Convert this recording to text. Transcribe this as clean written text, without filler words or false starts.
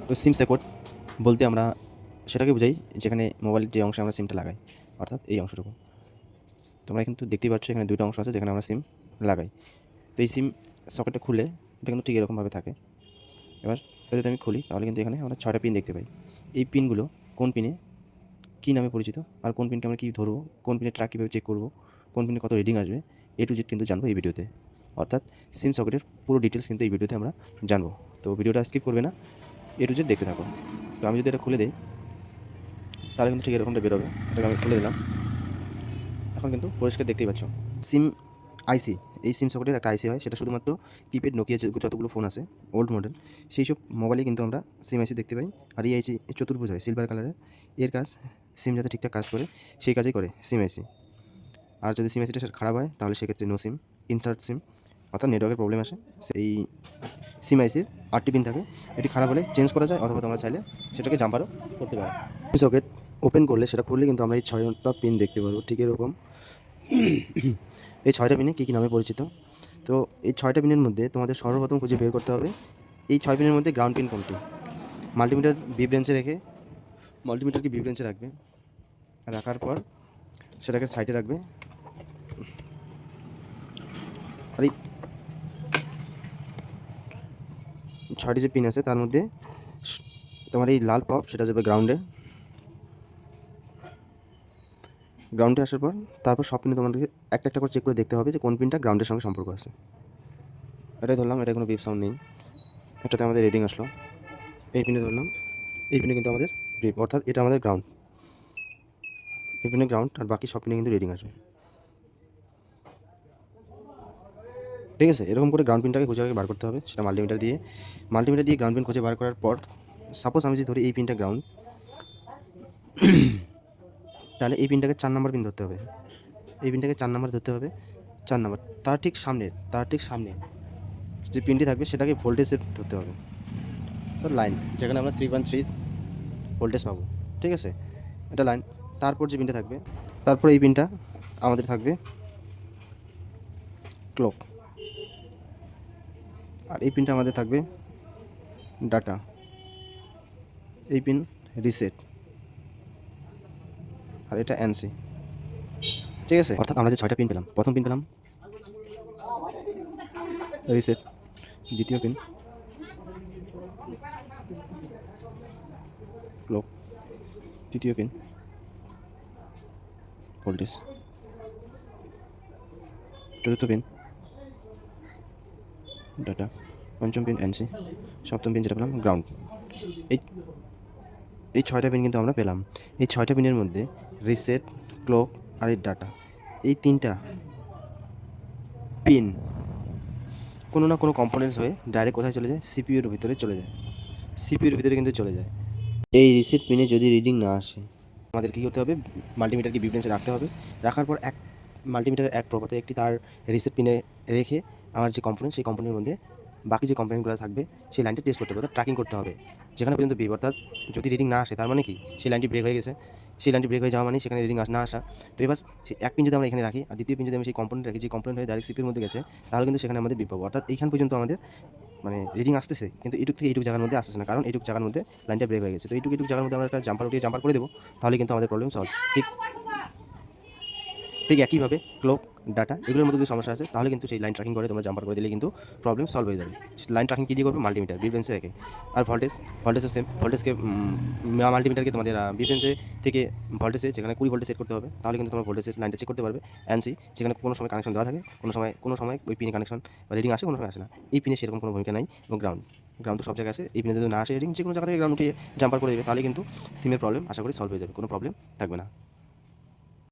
তো সিম সাপোর্ট বলতে আমরা সেটাকে বোঝাই যেখানে মোবাইলের যে অংশে আমরা সিমটা লাগাই, অর্থাৎ এই অংশটুকু। তোমরা কিন্তু দেখতেই পাচ্ছ এখানে দুটো অংশ আছে যেখানে আমরা সিম লাগাই। তো এই সিম সকেটটা খুলে এটা কিন্তু ঠিক এরকমভাবে থাকে। এবার এটা যদি আমি খুলি তাহলে কিন্তু এখানে আমরা 6টা পিন দেখতে পাই। এই পিনগুলো কোন পিনে কী নামে পরিচিত, আর কোন পিনকে আমরা কী ধরবো, কোন পিনের ট্র্যাক কীভাবে চেক করবো, কোন পিনে কত রিডিং আসবে, A to Z কিন্তু জানবো এই ভিডিওতে। অর্থাৎ সিম সকেটের পুরো ডিটেলস কিন্তু এই ভিডিওতে আমরা জানবো। তো ভিডিওটা স্কিপ করবে না, A to Z দেখতে থাকো। তো আমি যদি এটা খুলে দিই তাহলে কিন্তু ঠিক এরকমটা বেরোবে। এটাকে আমি খুলে দিলাম, এখন কিন্তু পরিষ্কার দেখতেই পাচ্ছ। সিম আইসি, এই সিম সকেটের একটা আইসি হয়, সেটা শুধুমাত্র কিপ্যাড নোকিয়া যতগুলো ফোন আছে ওল্ড মডেল সেই সব মোবাইলে কিন্তু আমরা সিম আইসি দেখতে পাই। আর এই আইসি চতুর্ভুজ হয়, সিলভার কালারের। এর কাজ সিম যাতে ঠিকঠাক কাজ করে সেই কাজই করে সিম আইসি। আর যদি সিম আইসিটা খারাপ হয় তাহলে সেক্ষেত্রে নো সিম, ইনসার্ট সিম, অর্থাৎ নেটওয়ার্কের প্রবলেম আসে। এই সিম আইসির 8টি পিন থাকে, এটি খারাপ হলে চেঞ্জ করা যায়, অথবা তোমরা চাইলে সেটাকে জাম্পারও করতে পারো। সকেট ওপেন করলে সেটা খুললে কিন্তু আমরা এই 6টা পিন দেখতে পারবো, ঠিক এরকম। এই 6টা পিনে কী কী নামে পরিচিত। তো এই 6টা পিনের মধ্যে তোমাদের সর্বপ্রথম খুঁজে বের করতে হবে এই 6 পিনের মধ্যে গ্রাউন্ড পিন কোনটি। মাল্টিমিটার বি ব্রেঞ্চে রেখে মাল্টিমিটারকে বি ব্রেঞ্চে রাখবে, রাখার পর সেটাকে সাইডে রাখবে। আর এই 6টি যে পিন আছে তার মধ্যে তোমার এই লাল পপ সেটা যাবে গ্রাউন্ডে। গ্রাউন্ডে আসার পর তারপর সব পিনে তোমাদেরকে একটা একটা করে চেক করে দেখতে হবে যে কোন পিনটা গ্রাউন্ডের সঙ্গে সম্পর্ক আছে। এটাই ধরলাম, এটা কোনো বিপ সাউন্ড নেই, এটাতে আমাদের রিডিং আসলো। এই পিনে ধরলাম, এই পিনে কিন্তু আমাদের ব্রিপ, অর্থাৎ এটা আমাদের গ্রাউন্ড। এই পিনে গ্রাউন্ড, আর বাকি সব পিনে কিন্তু রিডিং আসবে। ঠিক আছে, এরকম করে গ্রাউন্ড পিনটাকে খুঁজে বার করতে হবে, সেটা মাল্টিমিটার দিয়ে গ্রাউন্ড পিন খুঁজে বার করার পর সাপোজ আমি যদি ধরি এই পিনটা গ্রাউন্ড, তাহলে এই পিনটাকে 4 নম্বর পিন ধরতে হবে। এই পিনটাকে 4 নম্বর ধরতে হবে, 4 নম্বর। তার ঠিক সামনে যে পিনটি থাকবে সেটাকে ভোল্টেজে ধরতে হবে। তো লাইন, যেখানে আমরা 3.3 ভোল্টেজ পাবো। ঠিক আছে, এটা লাইন। তারপর যে পিনটা থাকবে, তারপর এই পিনটা আমাদের থাকবে ক্লক, আর এই পিনটা আমাদের থাকবে ডাটা, এই পিন রিসেট, আর এটা এনসি। ঠিক আছে, অর্থাৎ আমরা যে 6টা পিন পেলাম, প্রথম পিন পেলাম রিসেট, দ্বিতীয় পিন ক্লক, তৃতীয় পিন ভোল্টেজ, চতুর্থ পিন ডাটা, পঞ্চম পিন এনসি, সপ্তম পিন যেটা পেলাম গ্রাউন্ড। এই এই 6টা পিন কিন্তু আমরা পেলাম। এই 6টা পিনের মধ্যে রিসেট, ক্লক আর এই ডাটা, এই 3টা পিন কোনো না কোনো কম্পোনেন্টস হয়ে ডাইরেক্ট কোথায় চলে যায়, সিপিইউর ভিতরে চলে যায়। সিপিইউর ভিতরে কিন্তু চলে যায়। এই রিসেট পিনে যদি রিডিং না আসে আমাদের কী করতে হবে, মাল্টিমিটারকে বি ব্রেঞ্চে রাখতে হবে। রাখার পর মাল্টিমিটারের এক প্রপাতে একটি তার রিসেট পিনে রেখে আমার যে কম্পোনেন্ট সেই কম্পোনেন্টের মধ্যে বাকি যে কম্পোনেন্টগুলো থাকবে সেই লাইনটা টেস্ট করতে হবে, অর্থাৎ ট্র্যাকিং করতে হবে যেখানে পর্যন্ত বিপ, অর্থাৎ যদি রিডিং না আসে তার মানে কি সেই লাইনটি ব্রেক হয়ে গেছে। সেই লাইনটি ব্রেক হয়ে যাওয়া মানে সেখানে রিডিং না আসা। তো এবার এক পিন যদি আমরা এখানে রাখি আর দ্বিতীয় পিন যদি আমি সেই কম্পোনেন্ট রাখি, যে কম্পোনেন্ট হয়ে ডাইরেক্ট সিপির মধ্যে গেছে, তাহলে কিন্তু সেখানে আমাদের বিপ পাবো। অর্থাৎ এইখান পর্যন্ত আমাদের মানে রিডিং আসতেছে, কিন্তু এইটুক থেকে এইটুক জায়গার মধ্যে আসতেছে না, কারণ এইটুক জায়গার মধ্যে লাইনটা ব্রেক হয়ে গেছে। তো এইটুক জায়গার মধ্যে আমরা একটা জাম্পার উঠিয়ে জাম্পার করে দেবো, তাহলে কিন্তু আমাদের প্রবলেম সলভ। ঠিক ঠিক একইভাবে ক্লক, ডাটা এগুলোর মধ্যে যদি সমস্যা আছে তাহলে কিন্তু সেই লাইন ট্র্যাকিং করে তোমরা জাম্পার করে দিলে কিন্তু প্রবলেম সলভ হয়ে যাবে। লাইন ট্র্যাকিং কী দিয়ে করবে, মাল্টিমিটার বি ব্রেঞ্চে রেখে। আর ভোল্টেজও সেম, ভোল্টেজকে মাল্টিমিটারকে তোমাদের বি ব্রেঞ্চে থেকে ভোল্টেজে যেখানে 20 ভোল্টেজ সেট করতে হবে, তাহলে কিন্তু তোমার ভোল্টেজের লাইনটা চেক করতে পারবে। এনসি, যেখানে কোনো সময় কানেকশন দেওয়া থাকে, কোনো সময় ওই পিনে কানেকশন বা রিডিং আসে, কোনো সময় আসে না। এই পিনে সেরকম কোনো ভূমিকা নাই। এবং গ্রাউন্ড তো সব জায়গায় আছে, এই পিনে যদি না আসে রিডিং, যে কোনো জায়গা থেকে গ্রাউন্ড উঠিয়ে জাম্পার করে দেবে, তাহলে কিন্তু সিমের প্রবলেম আশা করি সলভ হয়ে যাবে, কোনো প্রবলেম থাকবে না।